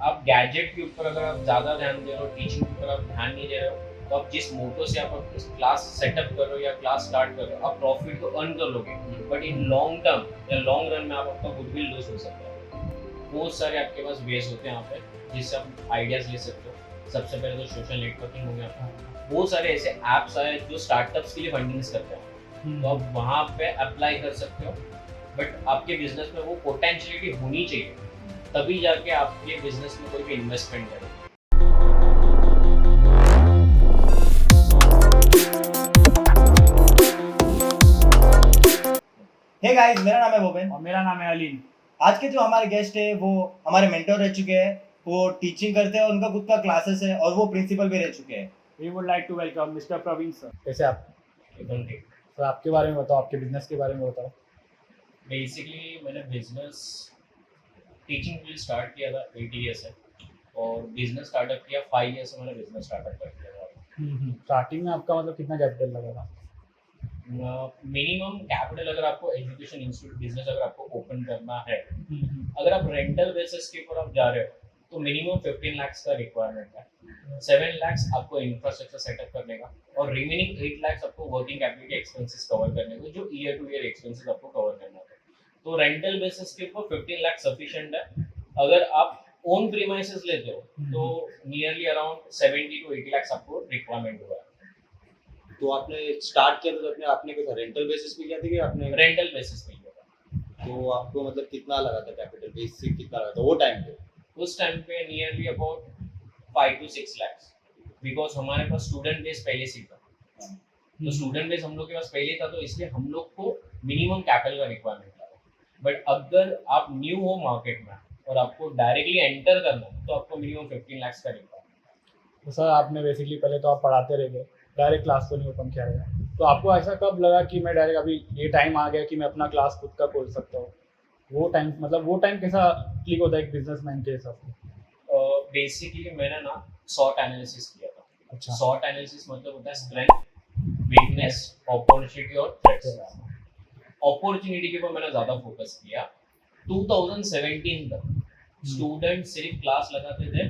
आप गैजेट के ऊपर अगर आप ज़्यादा ध्यान दे रहे हो, टीचिंग के ऊपर आप ध्यान नहीं दे रहे हो, तो आप जिस मोटो से आप अपनी क्लास सेटअप कर रहे हो या क्लास स्टार्ट कर रहे हो, आप प्रॉफिट तो अर्न कर लोगे, बट इन लॉन्ग टर्म या लॉन्ग रन में आप आपका गुडविल लॉस हो सकता है। बहुत सारे आपके पास वेज होते हैं यहाँ पे जिससे आप आइडियाज ले सकते हो। सबसे पहले तो सोशल नेटवर्किंग हो गया। बहुत सारे ऐसे ऐप्स आए जो स्टार्टअप्स के लिए फंडिंग्स करते हैं, तो आप वहाँ पे अप्लाई कर सकते हो। बट आपके बिजनेस में वो पोटेंशियलिटी होनी चाहिए, तभी जाके आपके बिजनेस में कोई भी इन्वेस्टमेंट करे। हे गाइस, मेरा नाम है भूपेन और मेरा नाम है अलीन। आज के जो हमारे गेस्ट है वो हमारे मेंटर रह चुके हैं। वो टीचिंग करते हैं, उनका खुद का क्लासेस है और वो प्रिंसिपल भी रह चुके हैं। We would like to welcome mister Praveen sir. कैसे आप? एकदम ठीक। सर आपके बारे में बताओ, आपके बिजनेस के बारे में बताओ। बेसिकली मैंने बिजनेस टीचिंग के लिए स्टार्ट किया था 8 ईयर से, और बिजनेस स्टार्टअप किया 5 ईयर से। मैंने बिजनेस स्टार्टअप कर दिया था। स्टार्टिंग में आपका मतलब कितना कैपिटल लगा था? मिनिमम कैपिटल, अगर आपको एजुकेशन इंस्टीट्यूट बिजनेस अगर आपको ओपन करना है, अगर आप रेंटल बेसिस के ऊपर आप जा रहे हो, तो मिनिमम 15 लाख का रिक्वायरमेंट है। 7 लाख आपको इंफ्रास्ट्रक्चर सेटअप करने का, और रिमेनिंग 8 लाख आपको वर्किंग कैपिटल एक्सपेंसेस कवर करने को, जो ईयर टू ईयर एक्सपेंसेस आपको कवर करना है। तो रेंटल बेसिस के ऊपर 15 लाख सफिशिएंट है। अगर आप ओन प्रीमाइसेस लेते हो तो नियरली अराउंड 70 to 80 लाख आपको रिक्वायरमेंट होगा। तो आपने स्टार्ट किया तो आपने आपने कैसा रेंटल बेसिस पे किया था कि आपने रेंटल बेसिस पे किया था। तो आपको मतलब कितना लगा था कैपिटल बेसिक कितना लगा था वो टाइम पे? उस टाइम पे nearly about 5 to 6 lakh, because हमारे पास स्टूडेंट बेस पहले से था। तो स्टूडेंट बेस हम लोग के पास पहले था, तो इसलिए हम लोग को मिनिमम कैपिटल का रिक्वायरमेंट था। बट अगर आप न्यू हो मार्केट में और आपको डायरेक्टली एंटर करना है, तो आपको मिनिमम 15 लाख का रिक्वायरमेंट। तो सर आपने बेसिकली पहले तो आप पढ़ाते रह गए, डायरेक्ट क्लास को नहीं ओपन किया गया, तो आपको ऐसा कब लगा कि मैं डायरेक्ट अभी ये टाइम आ गया कि मैं अपना क्लास खुद का खोल सकता हूँ? वो टाइम मतलब वो टाइम कैसा क्लिक होता है एक बिजनेसमैन के हिसाब से? बेसिकली मैंने ना सॉट एनालिसिस किया था। अच्छा। सॉट एनालिसिस मतलब होता है स्ट्रेंथ, वीकनेस, अपॉर्चुनिटी और थ्रेट्स। अपॉर्चुनिटी के ऊपर मैंने ज़्यादा फोकस किया। 2017 तक स्टूडेंट सिर्फ क्लास लगाते थे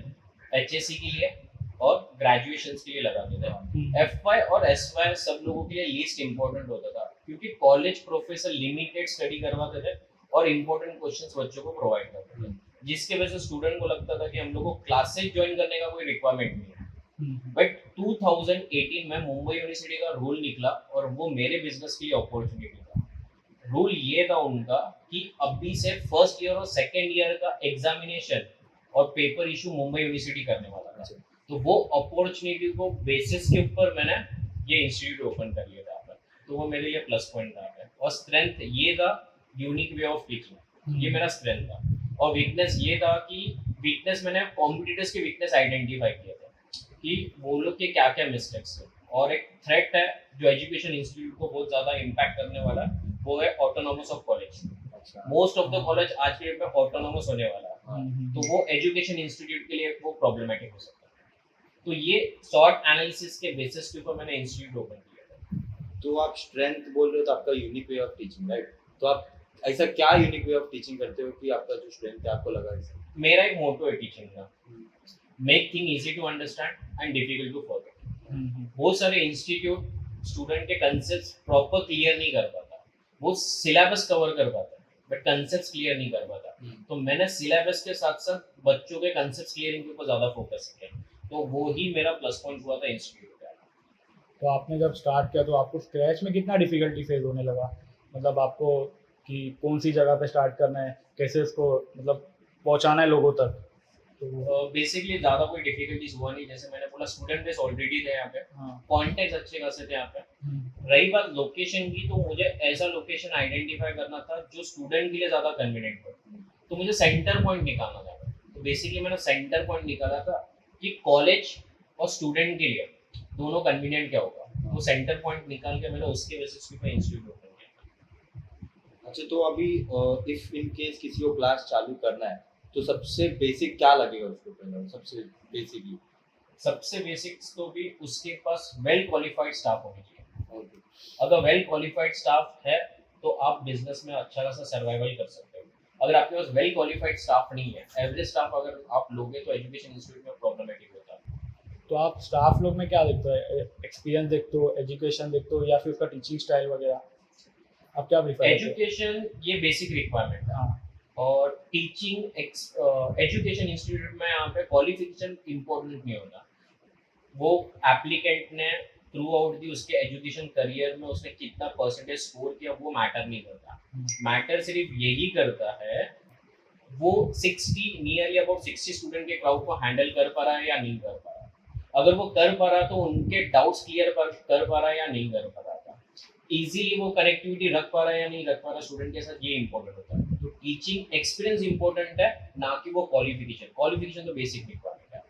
एचएससी के लिए और ग्रेजुएशन के लिए लगाते थे। एफवाई और एसवाई सब लोगों के लिए लीस्ट इंपॉर्टेंट होता था, क्योंकि कॉलेज प्रोफेसर लिमिटेड स्टडी करवाते थे और इंपॉर्टेंट क्वेश्चंस बच्चों को प्रोवाइड करते थे, जिसके वजह से स्टूडेंट को लगता था कि हम लोग को क्लासेस ज्वाइन करने का कोई रिक्वायरमेंट नहीं है। बट 2018 में मुंबई यूनिवर्सिटी का रूल निकला, और वो मेरे बिजनेस के लिए अपॉर्चुनिटी था। रूल ये था उनका कि अभी से फर्स्ट ईयर और सेकेंड ईयर का एग्जामिनेशन और पेपर इशू मुंबई यूनिवर्सिटी करने वाला था। तो वो अपॉर्चुनिटी को बेसिस के ऊपर मैंने ये इंस्टीट्यूट ओपन कर लिया था। तो वो मेरे लिए प्लस पॉइंट था। और स्ट्रेंथ ये था, यूनिक वे ऑफ टीचिंग, ये मेरा स्ट्रेंथ था। और वीकनेस ये था कि वीकनेस मैंने कॉम्पिटिटर्स के वीकनेस आइडेंटिफाई किया था कि वो लोग के क्या क्या मिस्टेक्स है। और एक थ्रेट है जो एजुकेशन इंस्टीट्यूट को बहुत ज़्यादा इम्पैक्ट करने वाला, वो है autonomous of college. Most of the college आज के डेट में ऑटोनॉमस होने वाला है, तो वो एजुकेशन इंस्टीट्यूट के लिए वो प्रॉब्लमेटिक हो सकता है। तो ये शॉर्ट एनालिसिस के बेसिस के ऊपर मैंने इंस्टीट्यूट ओपन किया था। तो आप स्ट्रेंथ बोल रहे हो तो आपका unique way of teaching, right? तो आप ऐसा क्या यूनिक वे ऑफ टीचिंग करते हो कि आपका जो स्ट्रेंथ है आपको लगा ऐसा? मेरा एक मोटो है टीचिंग का, make thing easy to understand and difficult to forget. बहुत सारे इंस्टीट्यूट स्टूडेंट के कंसेप्ट प्रॉपर क्लियर नहीं कर पाता, वो सिलेबस कवर कर पाता है बट कंसेप्ट क्लियर नहीं कर पाता। तो मैंने सिलेबस के साथ साथ बच्चों के कंसेप्ट क्लियरिंग के ऊपर ज़्यादा फोकस किया, तो वो ही मेरा प्लस पॉइंट हुआ था इंस्टीट्यूट का। तो आपने जब स्टार्ट किया तो आपको स्क्रैच में कितना डिफिकल्टी फेस होने लगा? मतलब आपको कि कौन सी जगह पे स्टार्ट करना है, कैसे उसको मतलब पहुंचाना है लोगों तक? तो बेसिकली ज़्यादा कोई डिफिकल्टीज हुआ नहीं। जैसे मैंने बोला, स्टूडेंट बेस ऑलरेडी थे यहाँ पे, कॉन्टेक्ट अच्छे खासे थे यहाँ पे। रही बात लोकेशन की, तो मुझे ऐसा लोकेशन आइडेंटिफाई करना था जो स्टूडेंट के लिए ज़्यादा कन्वीनियंट हो, तो मुझे सेंटर पॉइंट निकालना था। तो बेसिकली मैंने सेंटर पॉइंट निकाला था कि कॉलेज और स्टूडेंट के लिए दोनों कन्वीनियंट क्या होगा। वो सेंटर पॉइंट निकाल के मैंने उसके बेसिस पे इंस्टीट्यूट ओपन किया। अच्छा, तो अभी इफ इन केस किसी को क्लास चालू करना है तो सबसे बेसिक क्या लगेगा उसको पहले? सबसे बेसिक्स तो भी उसके पास वेल क्वालिफाइड स्टाफ होनी चाहिए। अगर वेल क्वालिफाइड स्टाफ है तो आप बिजनेस में अच्छा खासा सर्वाइवल कर सकते हो। अगर आपके पास वेल क्वालिफाइड स्टाफ नहीं है, एवरेज स्टाफ अगर आप लोगे तो एजुकेशन इंस्टीट्यूट में प्रॉब्लमेटिक होता है। तो आप स्टाफ लोग में क्या देखते हो, एक्सपीरियंस देखते हो, एजुकेशन देखते हो, या फिर उसका टीचिंग स्टाइल वगैरह, आप क्या प्रीफर करते एजुकेशन ये बेसिक रिक्वायरमेंट हो? है, हाँ और टीचिंग एजुकेशन इंस्टीट्यूट में यहाँ पे क्वालिफिकेशन इम्पोर्टेंट नहीं होता। वो एप्लीकेंट ने थ्रू आउट दी उसके एजुकेशन करियर में उसने कितना परसेंटेज स्कोर किया वो मैटर नहीं करता। मैटर सिर्फ यही करता है वो 60 नियरली अबाउट 60 स्टूडेंट के क्राउड को हैंडल कर पा रहा है या नहीं कर पा रहा है। अगर वो कर पा रहा तो उनके डाउट्स क्लियर कर पा रहा है या नहीं कर पा रहा था, इजीली वो कनेक्टिविटी रख पा रहा है या नहीं रख पा रहा स्टूडेंट के साथ, ये इंपॉर्टेंट होता है। तो टीचिंग एक्सपीरियंस इंपॉर्टेंट है, ना कि वो क्वालिफिकेशन तो बेसिक रिक्वायरमेंट है।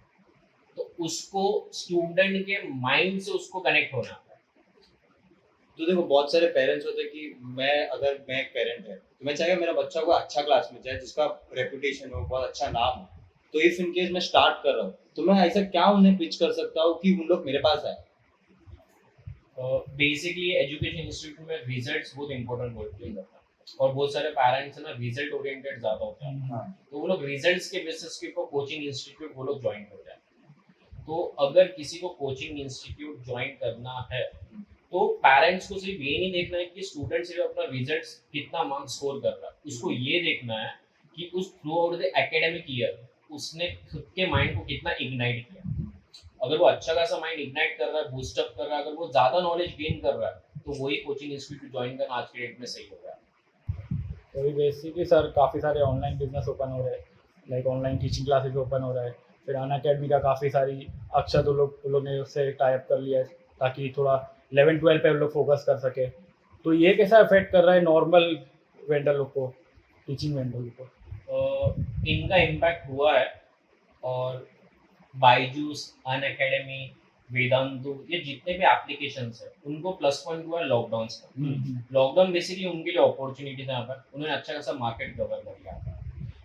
तो उसको स्टूडेंट के माइंड से उसको कनेक्ट होना है। तो देखो बहुत सारे पेरेंट्स होते हैं कि मैं एक पेरेंट है तो मैं चाहेगा मेरा बच्चा को अच्छा क्लास में जाए जिसका रेपुटेशन हो, बहुत अच्छा नाम हो। तो इफ इन केस मैं स्टार्ट कर रहा हूँ तो मैं ऐसा क्या उन्हें पिच कर सकता हूँ कि उन लोग मेरे पास आए। बेसिकली एजुकेशन इंस्टीट्यूट में रिजल्ट्स बहुत इंपॉर्टेंट रोल प्ले करता है, और बहुत सारे पेरेंट्स है ना रिजल्ट ओरिएंटेड ज़्यादा होते हैं। हाँ तो वो लोग रिजल्ट्स के बेसिस के ऊपर कोचिंग इंस्टीट्यूट वो लोग ज्वाइन करते हैं। तो अगर किसी को कोचिंग इंस्टीट्यूट ज्वाइन करना है तो पेरेंट्स को सिर्फ ये नहीं देखना है कि स्टूडेंट सिर्फ अपना रिजल्ट कितना मार्क्स स्कोर कर रहा है, उसको ये देखना है कि उस through out the academic year उसने खुद के माइंड को कितना इग्नाइट किया। अगर वो अच्छा खासा माइंड इग्नाइट कर रहा है, बूस्टअप कर रहा है, अगर वो ज़्यादा नॉलेज गेन कर रहा है तो वही कोचिंग इंस्टीट्यूट ज्वाइन करना आज के डेट में सही होगा। तो अभी बेसिकली सर काफ़ी सारे ऑनलाइन बिजनेस ओपन हो रहे हैं, like online teaching classes open हो रहा है, फिर अन अकेडमी का काफ़ी सारी अक्षर उन लोग ने उससे टाई अप कर लिया है ताकि थोड़ा 11-12 पे हम लोग फोकस कर सके। तो ये कैसा इफेक्ट कर रहा है नॉर्मल वेंडर लोग को, टीचिंग वेंडर लोग को? इनका इम्पैक्ट हुआ है, और बायजूस, अन अकेडमी, वेदांतु, ये जितने भी एप्लीकेशंस है उनको प्लस पॉइंट हुआ है लॉकडाउन का। लॉकडाउन बेसिकली उनके लिए अपॉर्चुनिटी था, यहाँ पर उन्होंने अच्छा खासा मार्केट कवर कर लिया था।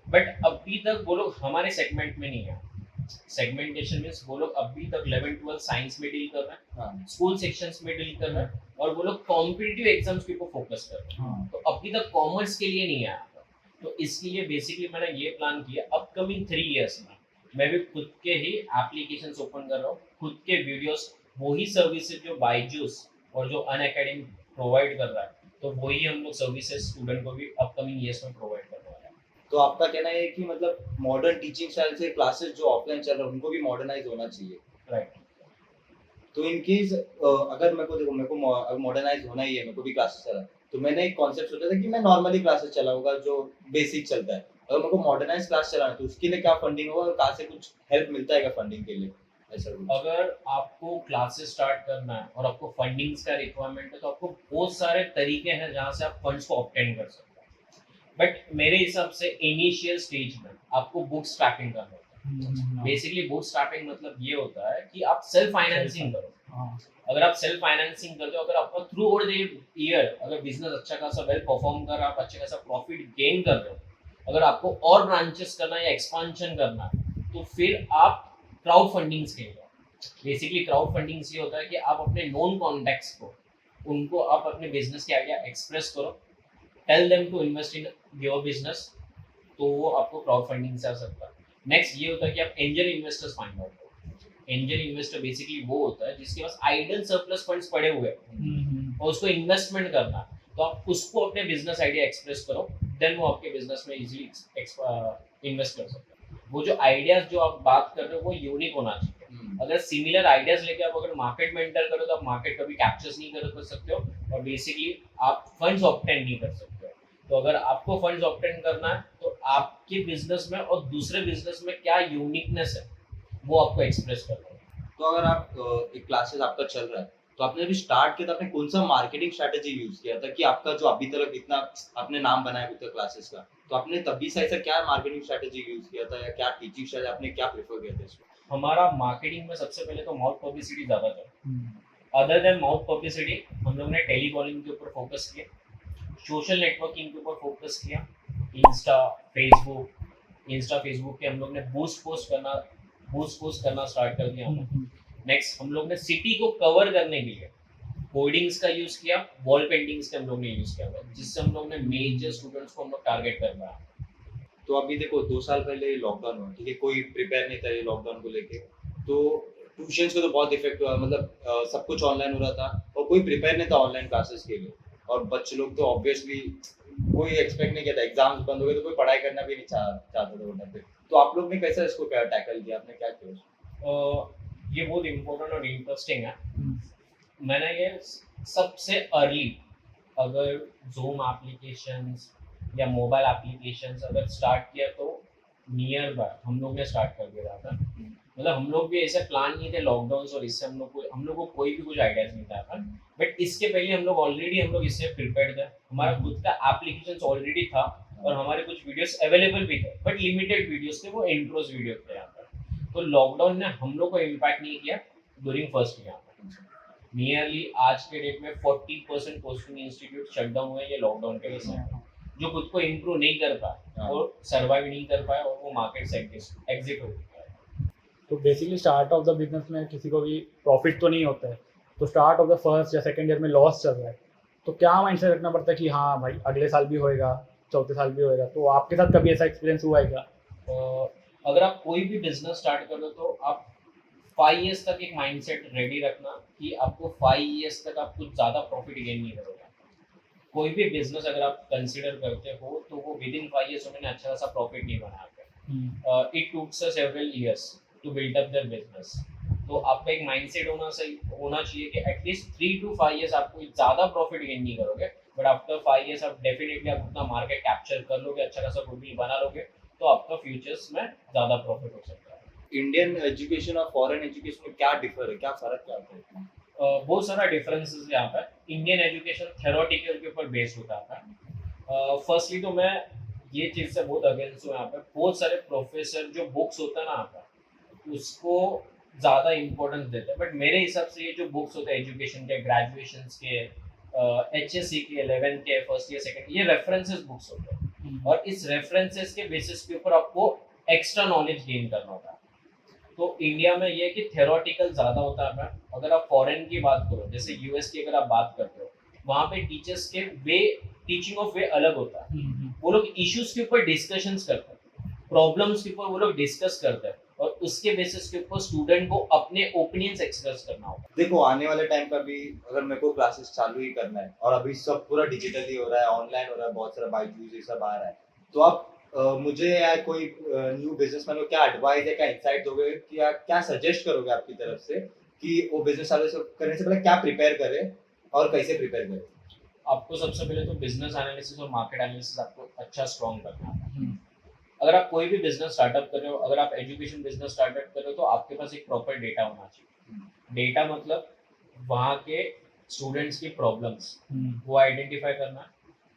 बट अभी तक वो लोग हमारे सेगमेंट में नहीं है। सेगमेंटेशन मीन्स वो लोग अभी तक 11-12 साइंस में डील कर रहे हैं, हाँ स्कूल सेक्शंस में डील कर रहे हैं, और वो लोग कॉम्पिटिटिव एग्जाम्स के ऊपर फोकस कर रहे हैं। हाँ तो अभी तक कॉमर्स के लिए नहीं आया था। तो इसके लिए बेसिकली मैंने ये प्लान किया अपकमिंग 3 इयर्स में मैं भी खुद के ही एप्लीकेशंस ओपन कर रहा हूँ, खुद के वीडियोस, वही सर्विसेज जो बायजूस और जो अन अकेडमी प्रोवाइड कर रहा है, तो वही हम लोग सर्विसेज स्टूडेंट को भी अपकमिंग ईयर्स में प्रोवाइड करने वाले हैं। तो आपका कहना है कि मतलब मॉडर्न टीचिंग स्टाइल से क्लासेस जो ऑफलाइन चल रहे हैं उनको भी मॉडर्नाइज होना चाहिए। राइट। तो इन केस अगर मेरे को मॉडर्नाइज होना ही है, मेरे को भी क्लासेस चला तो मैंने एक कॉन्सेप्ट सोचा था कि मैं नॉर्मली क्लासेस चलाऊंगा जो बेसिक चलता है। अगर मेरे को मॉडर्नाइज क्लास चलाना है तो उसके लिए क्या फंडिंग होगा और कहाँ से कुछ हेल्प मिलता है क्या फंडिंग के लिए, ऐसा कुछ? अगर आपको क्लासेस स्टार्ट करना है और आपको फंडिंग्स का रिक्वायरमेंट है तो आपको बहुत सारे तरीके हैं जहाँ से आप फंड्स को ऑब्टेन कर सकते हैं। बट मेरे हिसाब से इनिशियल स्टेज में आपको बुक स्ट्रैपिंग करना होता है। बेसिकली बुक स्ट्रैपिंग मतलब ये होता है कि आप सेल्फ फाइनेंसिंग करो। हाँ अगर आप सेल्फ फाइनेंसिंग करते हो, अगर आपका थ्रू आउट द ईयर अगर बिजनेस अच्छा खासा वेल परफॉर्म कर रहा है, आप अच्छा खासा प्रॉफिट गेन कर रहे हो, अगर आपको और ब्रांचेस करना है या एक्सपांशन करना है तो फिर आप क्राउड फंडिंग्स के लिए, बेसिकली क्राउड फंडिंग्स ये होता है कि आप अपने नोन कॉन्टैक्ट्स को उनको आप अपने बिजनेस के आइडिया एक्सप्रेस करो, tell them to invest in your business, तो वो आपको क्राउड फंडिंग से आ सकता है। नेक्स्ट ये होता है कि आप एंजल इन्वेस्टर्स फाइंड आउट करो। एंजल इन्वेस्टर बेसिकली वो होता है जिसके पास आइडल सरप्लस फंड्स पड़े हुए हैं और उसको इन्वेस्टमेंट करना है, तो आप उसको अपने बिजनेस आइडिया एक्सप्रेस करो, देन वो आपके बिजनेस में इजीली इन्वेस्ट कर सकते हैं। वो जो आइडियाज जो आप बात कर रहे हो वो यूनिक होना चाहिए। अगर सिमिलर आइडियाज लेके आप अगर मार्केट में एंटर करो तो आप मार्केट कभी कैप्चर्स नहीं कर सकते हो और बेसिकली आप फंड्स ऑब्टेन नहीं कर सकते हो। तो अगर आपको फंड्स ऑब्टेन करना है तो आपके बिजनेस में और दूसरे बिजनेस में क्या यूनिकनेस है वो आपको एक्सप्रेस करना है। तो अगर आप एक क्लासेस आपका चल रहा है तो आपने अभी स्टार्ट किया तो आपने कौन सा मार्केटिंग स्ट्रैटेजी यूज किया था कि आपका जो अभी तक इतना आपने नाम बनाया हुआ था क्लासेस का, तो आपने तभी से ऐसा क्या मार्केटिंग स्ट्रैटेजी यूज किया था या क्या टीचिंग स्टाइल आपने क्या प्रेफर किया था इसमें? हमारा मार्केटिंग में सबसे पहले तो माउथ पब्लिसिटी ज़्यादा था। अदर देन माउथ पब्लिसिटी हम लोग ने टेलीकॉलिंग के ऊपर फोकस किया, सोशल नेटवर्किंग के ऊपर फोकस किया, इंस्टा फेसबुक पे हम लोग ने बूस्ट पोस्ट करना स्टार्ट कर दिया। नेक्स्ट हम लोग ने सिटी को कवर करने के लिए होर्डिंग्स का यूज किया, वॉल पेंटिंग्स का हम लोग ने यूज किया, जिससे हम लोग ने मेजर स्टूडेंट्स को हम लोग टारगेट कर रहा है। तो अभी देखो 2 साल पहले लॉकडाउन हुआ, ठीक है, कोई प्रिपेयर नहीं था ये लॉकडाउन को लेके, तो ट्यूशंस को तो बहुत इफेक्ट हुआ, मतलब सब कुछ ऑनलाइन हो रहा था और कोई प्रिपेयर नहीं था ऑनलाइन क्लासेस के लिए, और बच्चे लोग तो ऑब्वियसली कोई एक्सपेक्ट नहीं किया था, एग्जाम्स बंद हो गए तो कोई पढ़ाई करना भी नहीं चाहता था वो टाइम पे। तो आप लोग ने कैसे इसको टैकल किया, आपने क्या किया? ये बहुत इम्पोर्टेंट और इंटरेस्टिंग है। मैंने ये सबसे अर्ली अगर जूम एप्लीकेशंस या मोबाइल एप्लीकेशंस अगर स्टार्ट किया तो नियर बाय हम लोग ने स्टार्ट कर दिया था। मतलब हम लोग भी ऐसे प्लान नहीं थे लॉकडाउन और इससे हम लोग को कोई भी कुछ आइडियाज नहीं था, बट इसके पहले हम लोग इससे प्रिपेयर्ड थे। हमारा खुद का एप्लीकेशन ऑलरेडी था और हमारे कुछ वीडियोस अवेलेबल भी थे, बट लिमिटेड वीडियोस थे, वो इंट्रोस वीडियो थे यहाँ पर। तो लॉकडाउन ने हम लोग को इम्पैक्ट नहीं किया ड्यूरिंग फर्स्ट ईयर। नियरली आज के डेट में 40% कोचिंग इंस्टीट्यूट शट डाउन हुए ये लॉकडाउन के वजह से, जो खुद को इम्प्रूव नहीं कर पाए और सर्वाइव नहीं कर पाए और वो मार्केट से एग्जिट हो गया। तो basically start of the business में किसी को भी प्रॉफिट तो नहीं होता है, तो स्टार्ट ऑफ द फर्स्ट या सेकंड ईयर में लॉस चल रहा है, तो क्या माइंडसेट रखना पड़ता है कि हाँ भाई अगले साल भी होएगा, चौथे साल भी होएगा? तो आपके साथ कभी ऐसा एक्सपीरियंस हुआ है क्या? अगर आप कोई भी बिजनेस स्टार्ट कर लो तो आप 5 years तक एक माइंडसेट रेडी रखना कि आपको 5 years तक आप कुछ ज़्यादा प्रॉफिट गेन नहीं करोगे। कोई भी बिजनेस अगर आप कंसिडर करते हो तो वो विद इन 5 years उन्होंने अच्छा खासा प्रॉफिट नहीं बनाया। It took several years to build up their business. तो आपका एक माइंडसेट होना चाहिए कि एटलीस्ट 3 to 5 years आप कोई ज़्यादा प्रॉफिट गेन नहीं करोगे, बट आफ्टर 5 years आप डेफिनेटली आप उतना मार्केट कैप्चर कर लोगे, अच्छा खासा गुडविल बना लोगे, तो आपका फ्यूचर्स में ज़्यादा प्रॉफिट हो सकता है। इंडियन एजुकेशन और फॉरेन एजुकेशन में क्या डिफर है, क्या फर्क क्या होता है? बहुत सारा डिफरेंसेस यहाँ पर। इंडियन एजुकेशन थ्योरेटिकल के ऊपर बेस्ड होता है। फर्स्टली तो मैं ये चीज़ से बहुत अगेंस्ट हूँ यहाँ पर। बहुत सारे प्रोफेसर जो बुक्स होता है ना यहाँ पर उसको ज़्यादा इम्पोर्टेंस देते हैं, बट मेरे हिसाब से ये जो बुक्स होते हैं एजुकेशन के, ग्रेजुएशन के, HSC के, 11th के, फर्स्ट ईयर सेकेंड, ये रेफरेंसेस बुक्स होते हैं और इस रेफरेंसेस के बेसिस के ऊपर आपको एक्स्ट्रा नॉलेज गेन करना होता है। तो इंडिया में ये कि थ्योरेटिकल ज़्यादा होता है। अगर आप फॉरेन की बात करो, जैसे यूएस की अगर आप बात करते हो, वहाँ पे टीचर्स के वे, टीचिंग ऑफ वे अलग होता है। वो लोग इश्यूज के ऊपर डिस्कशंस करते हैं, प्रॉब्लम्स के ऊपर वो लोग डिस्कस करते हैं और उसके बेसिस के ऊपर स्टूडेंट को अपने ओपिनियंस एक्सप्रेस करना होता है। देखो आने वाले टाइम पर भी अगर मेरे को क्लासेस चालू ही करना है और अभी सब पूरा डिजिटली हो रहा है, ऑनलाइन हो रहा है, बहुत सारा बायजूस ये सब आ रहा है, तो आप मुझे या कोई न्यू बिजनेसमैन को क्या एडवाइस है, क्या इंसाइट दोगे, क्या सजेस्ट करोगे आपकी तरफ से कि वो बिजनेस चालू करने से पहले क्या प्रिपेयर करे और कैसे प्रिपेयर करे? आपको सबसे पहले तो बिजनेस एनालिसिस और मार्केट एनालिसिस आपको अच्छा स्ट्रॉन्ग करना है। अगर आप कोई भी बिजनेस स्टार्टअप कर रहे हो, अगर आप एजुकेशन बिजनेस स्टार्टअप कर रहे हो, तो आपके पास एक प्रॉपर डेटा होना चाहिए। डेटा मतलब वहाँ के स्टूडेंट्स की प्रॉब्लम्स वो आइडेंटिफाई करना,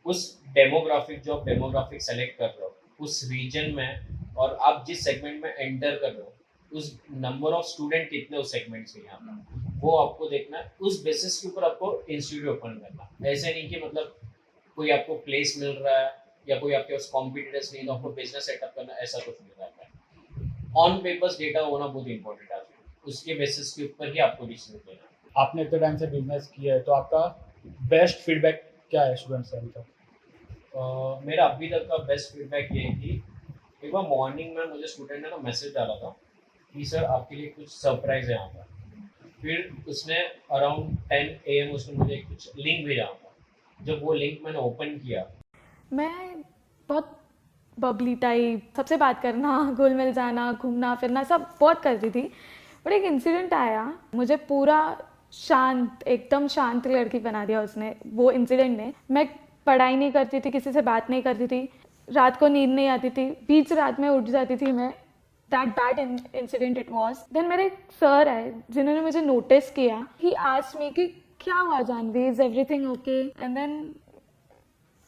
उस डेमोग्राफिक जो आप डेमोग्राफिक सेलेक्ट कर रहे हो उस रीजन में और आप जिस सेगमेंट में एंटर कर रहे हो उस नंबर ऑफ स्टूडेंट कितने उस सेगमेंट से यहाँ पर, वो आपको देखना है। उस बेसिस के ऊपर आपको इंस्टीट्यूट ओपन करना। ऐसे नहीं कि मतलब कोई आपको प्लेस मिल रहा है या कोई आपके पास कॉम्पिटिटर्स नहीं तो आपको बिजनेस सेटअप करना, ऐसा कुछ नहीं रहता है। ऑन पेपर्स डेटा होना बहुत इंपॉर्टेंट है, उसके बेसिस के ऊपर ही आपको डिसीजन लेना है। आपने इतने टाइम से बिजनेस किया है, तो आपका बेस्ट फीडबैक क्या है स्टूडेंट्स से अभी तक? मेरा अभी तक का बेस्ट फीडबैक ये है कि एक बार मॉर्निंग में मुझे स्टूडेंट ने ना मैसेज डाला था कि सर आपके लिए कुछ सरप्राइज है यहाँ पर। फिर उसने अराउंड 10 AM उसने मुझे कुछ लिंक भेजा था। जब वो लिंक मैंने ओपन किया, मैं बहुत बबली टाइप, सबसे बात करना, घुल मिल जाना, घूमना फिरना सब बहुत करती थी। बट एक इंसिडेंट आया, मुझे पूरा शांत, एकदम शांत लड़की बना दिया उसने, वो इंसिडेंट ने। मैं पढ़ाई नहीं करती थी, किसी से बात नहीं करती थी, रात को नींद नहीं आती थी, बीच रात में उठ जाती थी मैं। That bad incident it was. Then मेरे एक सर आए जिन्होंने मुझे नोटिस किया। ही आस्क्ड मी कि क्या हुआ Janhvi, is everything okay? And then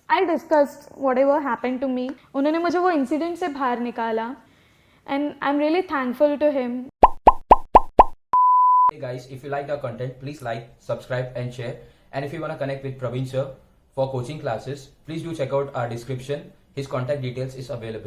I discussed whatever happened to me. उन्होंने मुझे वो इंसिडेंट से बाहर निकाला and I am really thankful to him. Hey guys, if you liked our content, please like, subscribe and share. And if you want to connect with Praveen sir for coaching classes, please do check out our description. His contact details is available.